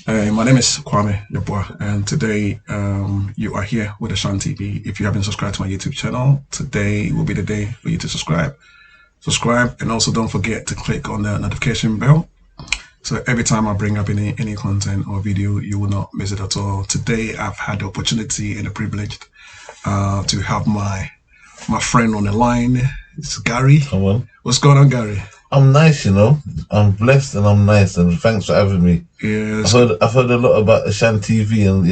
Hey, my name is Kwame, your boy, and today you are here with Ashan TV. If you haven't subscribed to my YouTube channel, today will be the day for you to subscribe. Subscribe, and also don't forget to click on the notification bell. So every time I bring up any content or video, you will not miss it at all. Today, I've had the opportunity and the privilege to have my friend on the line. It's Gary. Come on. What's going on, Gary? I'm nice, I'm blessed and I'm nice, and thanks for having me. Yes. I've heard a lot about Ashan TV, and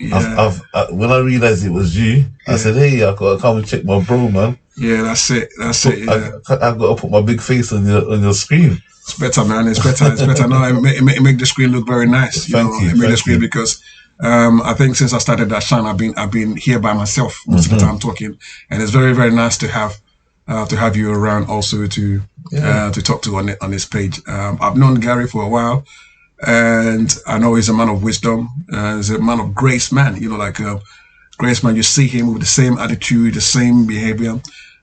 Yeah. when I realized it was you, I said, hey, I gotta come and check my bro, man. Yeah, that's it. That's it. Yeah. I've got to put my big face on your screen. It's better, man. It's better. It's better. No, it make the screen look very nice. Thank you. It make the screen because I think since I started that shine, I've been here by myself most of the time talking, and it's very very nice to have you around also to talk to on this page. I've known Gary for a while, and I know he's a man of wisdom. He's a man of grace, man. Grace, man. You see him with the same attitude, the same behavior,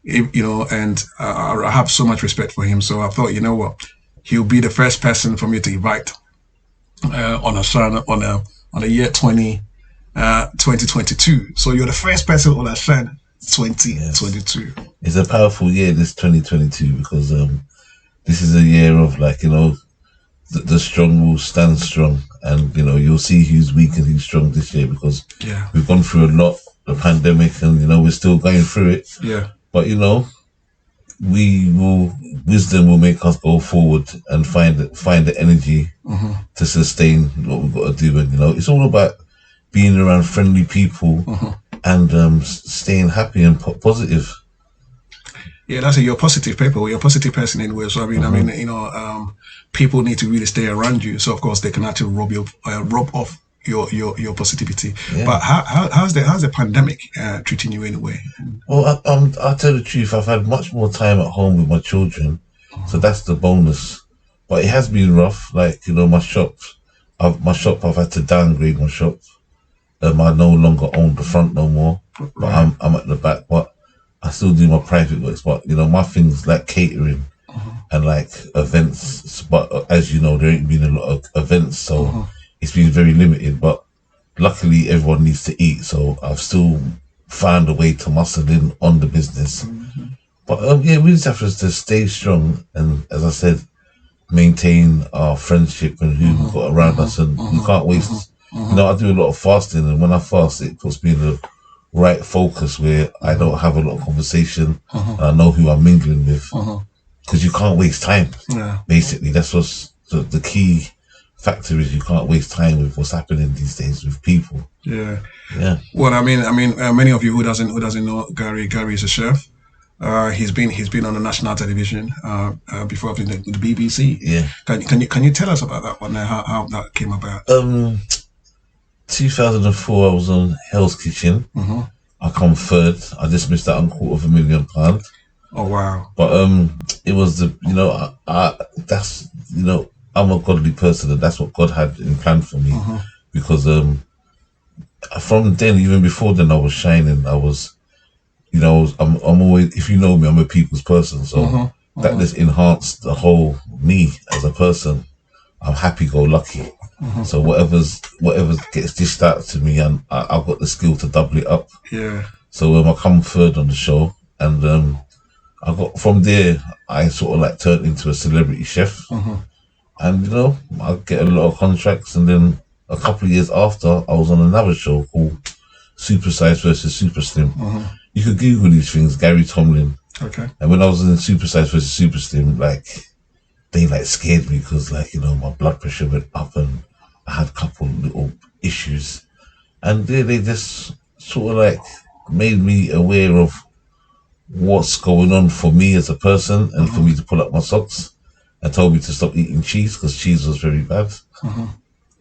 and I have so much respect for him. So I thought, you know what, he'll be the first person for me to invite on a year 2022. So you're the first person on a Shan 2022. Yes. It's a powerful year, this 2022, because this is a year of the strong will stand strong, and you'll see who's weak and who's strong this year, because we've gone through a lot, the pandemic, and we're still going through it. Yeah. But wisdom will make us go forward and find the energy to sustain what we've got to do. And it's all about being around friendly people and staying happy and positive. Yeah, that's it. You're a positive people. You're a positive person anyway. So people need to really stay around you. So of course they can actually rub off your positivity. Yeah. But how's the pandemic treating you anyway? Well, I'll tell the truth. I've had much more time at home with my children, so that's the bonus. But it has been rough. My shop, I've had to downgrade my shop. I no longer own the front no more, but I'm at the back. But I still do my private works. But my things like catering and like events. But as you know, there ain't been a lot of events, so it's been very limited. But luckily, everyone needs to eat, so I've still found a way to muscle in on the business. But we just have to stay strong, and as I said, maintain our friendship and who we've got around us, and you can't waste. I do a lot of fasting, and when I fast, it puts me in the right focus where I don't have a lot of conversation. And I know who I'm mingling with, because you can't waste time. Yeah. Basically, that's what's the key factor is. You can't waste time with what's happening these days with people. Yeah. Yeah. Well, many of you who doesn't know Gary is a chef. He's been on the national television before with the BBC. Yeah. Can you tell us about that one? How that came about? 2004, I was on Hell's Kitchen. I come third. I just missed out on £250,000. Oh wow! But it was that's I'm a godly person, and that's what God had in plan for me. Because from then, even before then, I was shining. I was, I'm always, if you know me, I'm a people's person. So that just enhanced the whole me as a person. I'm happy-go-lucky. So whatever gets dished out to me, and I've got the skill to double it up. Yeah. So I come third on the show, and I got from there. I sort of turned into a celebrity chef, and I get a lot of contracts. And then a couple of years after, I was on another show called Super Size versus Super Slim. You could Google these things, Gary Tomlin. Okay. And when I was in Super Size versus Super Slim, they scared me because my blood pressure went up, and I had a couple little issues, and they just sort of made me aware of what's going on for me as a person, and for me to pull up my socks, and told me to stop eating cheese because cheese was very bad.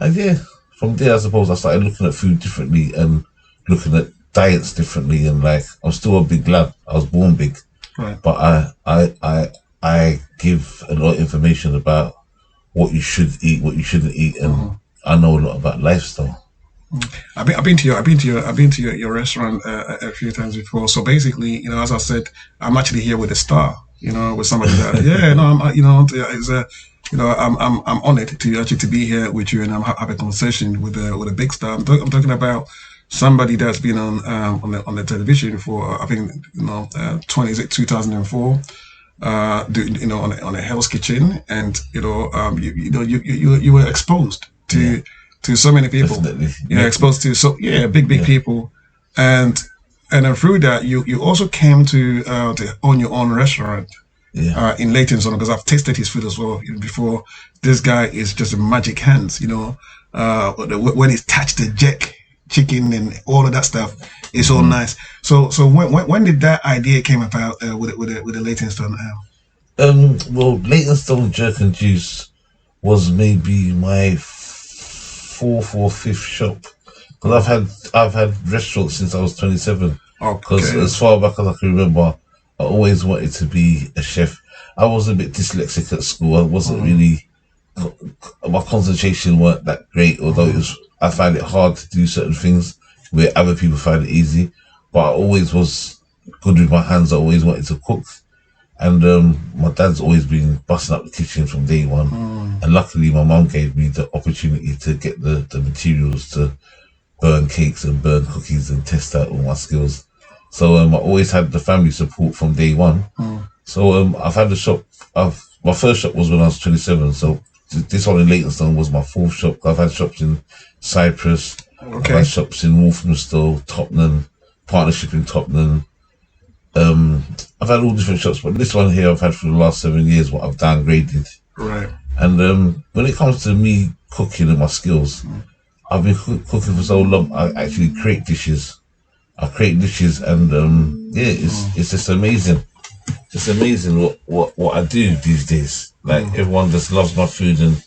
And from there, I suppose I started looking at food differently and looking at diets differently, and I'm still a big lad. I was born big, right. But I give a lot of information about what you should eat, what you shouldn't eat, and I know a lot about lifestyle. I've been to your restaurant a few times before. So basically, as I said, I'm actually here with a star. With somebody that I'm honored to actually to be here with you, and I'm have a conversation with a big star. I'm talking about somebody that's been on the television for I think 20 is it 2004, on a Hell's Kitchen, and you were exposed Yeah, to so many people. definitely. Yeah, exposed to big Yeah, people, and then through that you also came to own your own restaurant yeah. in Leighton's because I've tasted his food as well before. This guy is just a magic hands, when he's touched the jack chicken and all of that stuff, it's all hmm nice. So when did that idea came about with the Leighton's? Well, Leytonstone Jerk and Juice was maybe my fourth or fifth shop because Oh, I've had restaurants since I was 27. Because okay. as far back as I can remember, I always wanted to be a chef. I was a bit dyslexic at school. I wasn't Mm, really my concentration weren't that great. Although it mm, was, I found it hard to do certain things where other people find it easy. But I always was good with my hands. I always wanted to cook. And my dad's always been busting up the kitchen from day one. mm, And luckily, my mum gave me the opportunity to get the materials to burn cakes and burn cookies and test out all my skills. So I always had the family support from day one. mm. So I've had a shop. My first shop was when I was 27. So this one in Leytonstone was my fourth shop. I've had shops in Cyprus. I've had Okay. shops in Walthamstow, Tottenham, partnership in Tottenham. Um, I've had all different shops, but this one here I've had for the last 7 years. What I've downgraded, Right. and when it comes to me cooking and my skills, Mm, I've been cooking for so long. I actually create dishes. I create dishes, and yeah, mm, it's just amazing. Just amazing what I do these days. Like mm. everyone just loves my food, and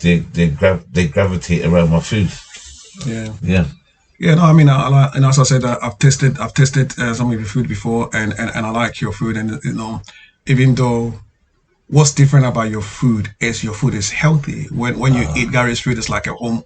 they gravitate around my food. Yeah. Yeah. Yeah, no, I mean, and as I said, I've tasted some of your food before, and I like your food, and even though what's different about your food is your food is healthy. When you eat Gary's food, it's like a home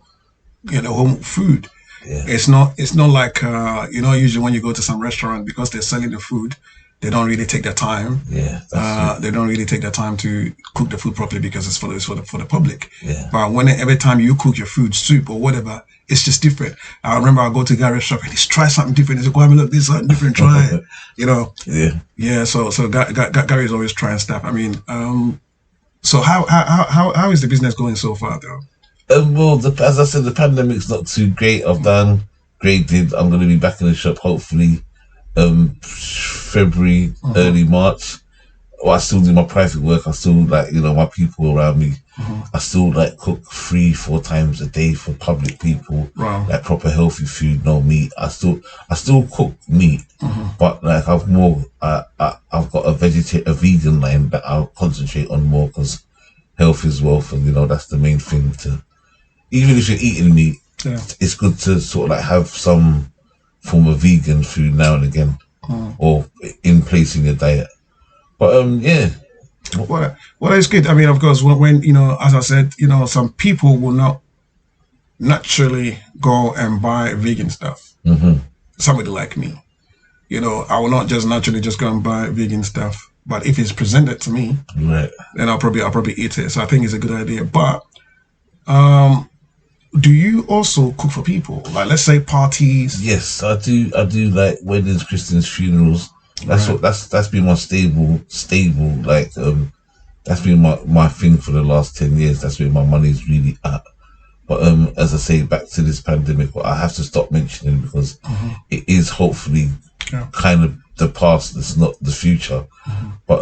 food. Yeah. It's not like usually when you go to some restaurant because they're selling the food, they don't really take their time. Yeah. That's it. They don't really take their time to cook the food properly because it's for the public. Yeah. But every time you cook your food, soup or whatever, it's just different. I remember I go to Gary's shop and he's try something different. He's like, "Go have a look, this is something different. Try it." You know, Yeah. yeah. So Gary's always trying stuff. I mean, so how is the business going so far, though? Well, as I said, the pandemic's not too great. I've done graded. I'm going to be back in the shop hopefully February, Mm-hmm, early March. Well, I still do my private work. I still like my people around me. mm-hmm. I still like cook 3-4 times a day for public people, Wow. like proper healthy food, no meat. I still cook meat, Mm-hmm, but like I've got a vegan line that I'll concentrate on more because health is wealth, and that's the main thing to. Even if you're eating meat, yeah. it's good to sort of like have some form of vegan food now and again, Mm. or in place in your diet. But yeah, What is good? I mean, of course, when as I said, some people will not naturally go and buy vegan stuff. hmm Somebody like me, I will not just naturally just go and buy vegan stuff. But if it's presented to me, right. then I'll probably eat it. So I think it's a good idea. But um, do you also cook for people? Like, let's say parties. Yes, I do. I do like weddings, christenings, funerals. That's Right. what that's been my stable. Like that's been my thing for the last 10 years. That's where my money's really at. But as I say, back to this pandemic, what I have to stop mentioning because Hmm. it is hopefully Yeah. kind of the past. It's not the future. Hmm. But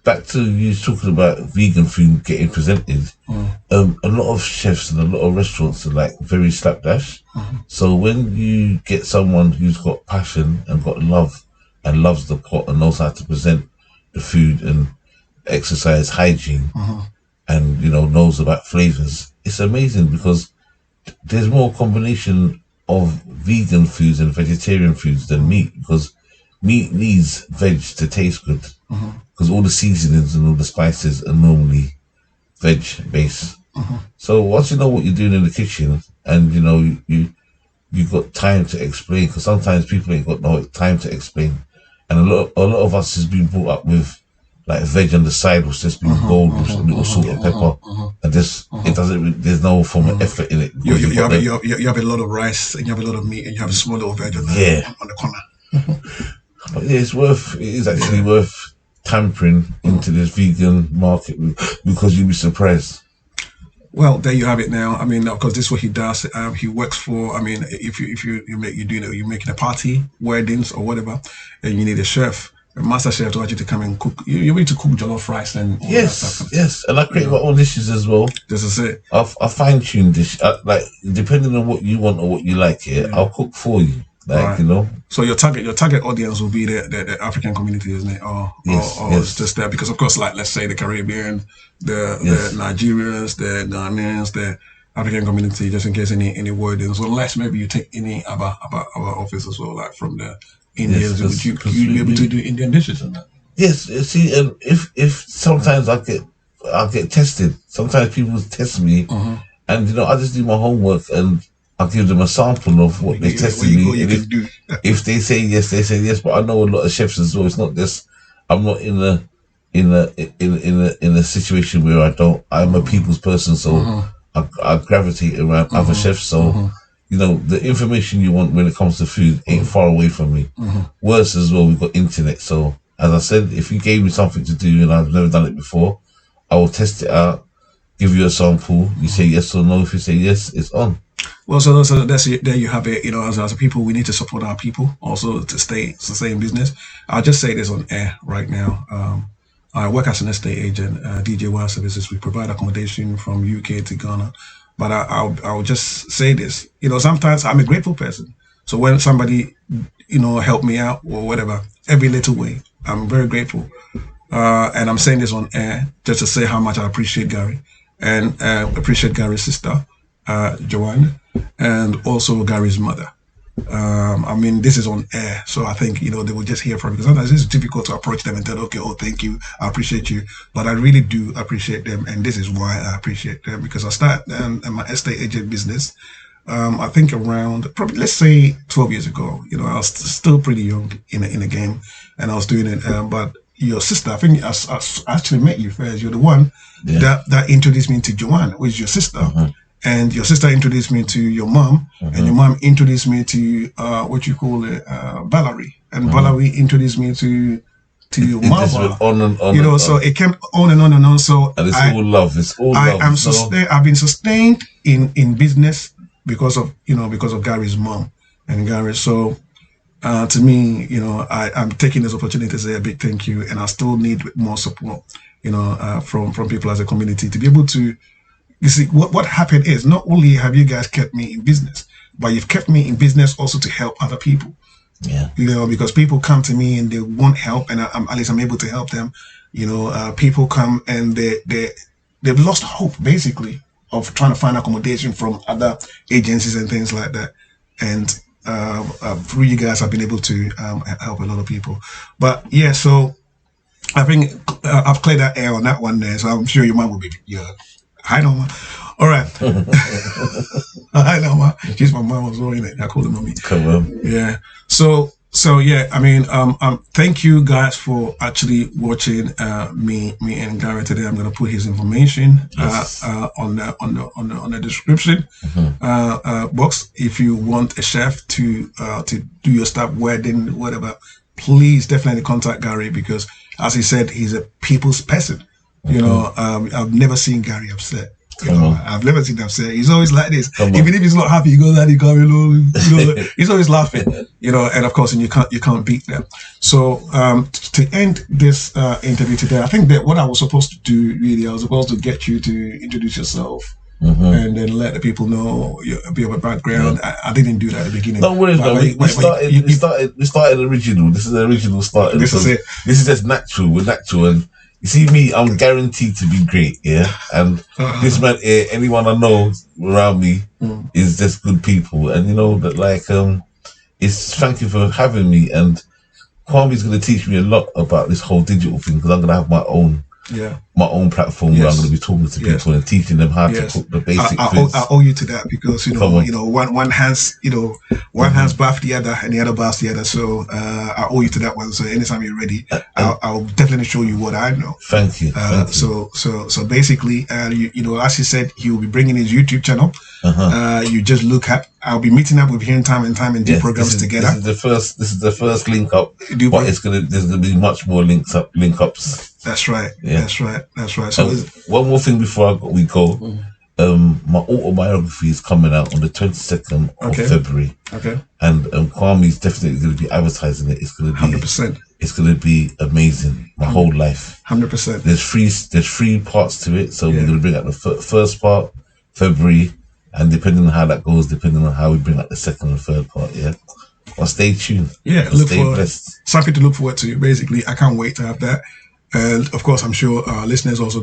back to you talking about vegan food getting presented. Hmm. A lot of chefs and a lot of restaurants are like very slapdash. So when you get someone who's got passion and got love and loves the pot and knows how to present the food and exercise hygiene Hmm. and knows about flavors, it's amazing because there's more combination of vegan foods and vegetarian foods than meat because meat needs veg to taste good Hmm. because all the seasonings and all the spices are normally veg based. Hmm. So once you know what you're doing in the kitchen and you've got time to explain because sometimes people ain't got no time to explain, and a lot of us has been brought up with like veg on the side was just being boiled with a little salt and pepper, and just it doesn't. There's no form of effort in it. You have a lot of rice and you have a lot of meat and you have a small little veg on the corner. But yeah, it is actually worth tampering into this vegan market because you'll be surprised. Well, there you have it now. I mean, of course, this is what he does. He works for. I mean, if you're making a party, weddings or whatever, and you need a chef, a master chef to actually come and cook. You need to cook jollof rice and all that stuff. Yes, and I create my own dishes as well. This is it. I fine tune dish like depending on what you want or what you like. I'll cook for you. Like So your target audience will be the African community, isn't it? Or it's just there because of course, like let's say the Caribbean, the Nigerians, the Ghanaians, the African community, just in case any wordings, unless maybe you take any about our office as well, like from the Indians, would you be able to do Indian dishes and that? Yes, see, and if sometimes I get tested, sometimes people test me, and I just do my homework and I'll give them a sample of what they tested me. And if they say yes, they say yes. But I know a lot of chefs as well. It's not just I'm not in a situation where I'm a people's person, so I gravitate around other chefs. So the information you want when it comes to food ain't far away from me. Worse as well, we've got internet. So as I said, if you gave me something to do and I've never done it before, I will test it out, give you a sample. You say yes or no. If you say yes, it's on. Well, so that's it. There you have it. As a people, we need to support our people also to stay in business. I'll just say this on air right now. I work as an estate agent, DJ Wire Services. We provide accommodation from UK to Ghana. But I'll just say this. Sometimes I'm a grateful person. So when somebody, help me out or whatever, every little way, I'm very grateful. And I'm saying this on air just to say how much I appreciate Gary and appreciate Gary's sister, Joanne, and also Gary's mother. I mean, this is on air, so I think they will just hear from me. Because sometimes it's difficult to approach them and tell, okay, oh, thank you, I appreciate you, but I really do appreciate them, and this is why I appreciate them because I started my estate agent business. I think around probably let's say 12 years ago. I was still pretty young in the game, and I was doing it. But your sister, I think I actually met you first. You're the one that introduced me to Joanne, which is your sister. And your sister introduced me to your mom, and your mom introduced me to what you call it, Valerie, and Valerie introduced me to your mother. So it came on and on and on. So and it's all love. It's all love. I'm sustained. I've been sustained in business because of Gary's mom and Gary. So to me, I'm taking this opportunity to say a big thank you, and I still need more support, from people as a community to be able to. You see, what happened is not only have you guys kept me in business, but you've kept me in business also to help other people. Yeah. Because people come to me and they want help, and at least I'm able to help them. People come and they've lost hope basically of trying to find accommodation from other agencies and things like that. And through you guys, I've been able to help a lot of people. But yeah, so I think I've cleared that air on that one there. So I'm sure your mom will be Hi, Norma. All right. Hi, Norma. She's my mom as well, I call her mommy. Come on. Yeah. So yeah. I mean, thank you guys for actually watching me and Gary today. I'm gonna put his information on the description box. If you want a chef to do your stuff, wedding, whatever, please definitely contact Gary because, as he said, he's a people's person. I've never seen Gary upset. I've never seen him upset. He's always like this. Even if he's not happy, he goes like he's always laughing. And of course, and you can't beat that. So to end this interview today, I think that what I was supposed to do really, I was supposed to get you to introduce yourself. And then let the people know a bit of a background. I didn't do that at the beginning. Don't worry about it. We started original. This is the original start. This is it. This is just natural. We're natural. And you see me, I'm guaranteed to be great, yeah? And this man here, anyone I know around me is just good people. And it's thank you for having me. And Kwame's going to teach me a lot about this whole digital thing because I'm going to have my own my own platform where I'm going to be talking to people and teaching them how to cook the basic foods. I owe you to that because one hand's one hand's bath the other and the other baths the other. So I owe you to that one. So anytime you're ready, I'll definitely show you what I know. Thank you. So basically, as you said, he will be bringing his YouTube channel. You just look at. I'll be meeting up with him time and time and do programs together. This is the first link up, but there's gonna be much more link ups. That's right. Yeah. That's right. So one more thing before we go. My autobiography is coming out on the 22nd of February. Okay. And Kwame's definitely going to be advertising it. It's going to be 100%. It's going to be amazing. My whole life. 100%. There's three parts to it. So we're going to bring out the first part, February, and depending on how that goes, depending on how we bring out the second and third part. Yeah. Well, stay tuned. Yeah. Stay blessed. Something to look forward to. Basically, I can't wait to have that. And of course, I'm sure listeners also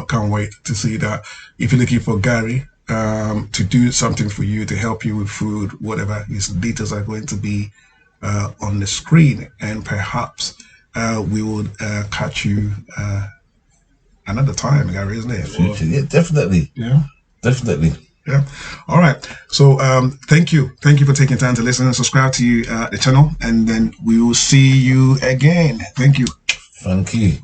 can't wait to see that. If you're looking for Gary to do something for you, to help you with food, whatever, his details are going to be on the screen. And perhaps we will catch you another time, Gary, isn't it? Yeah, definitely. Yeah. Definitely. Yeah. All right. So thank you. Thank you for taking time to listen and subscribe to the channel. And then we will see you again. Thank you. Thank you.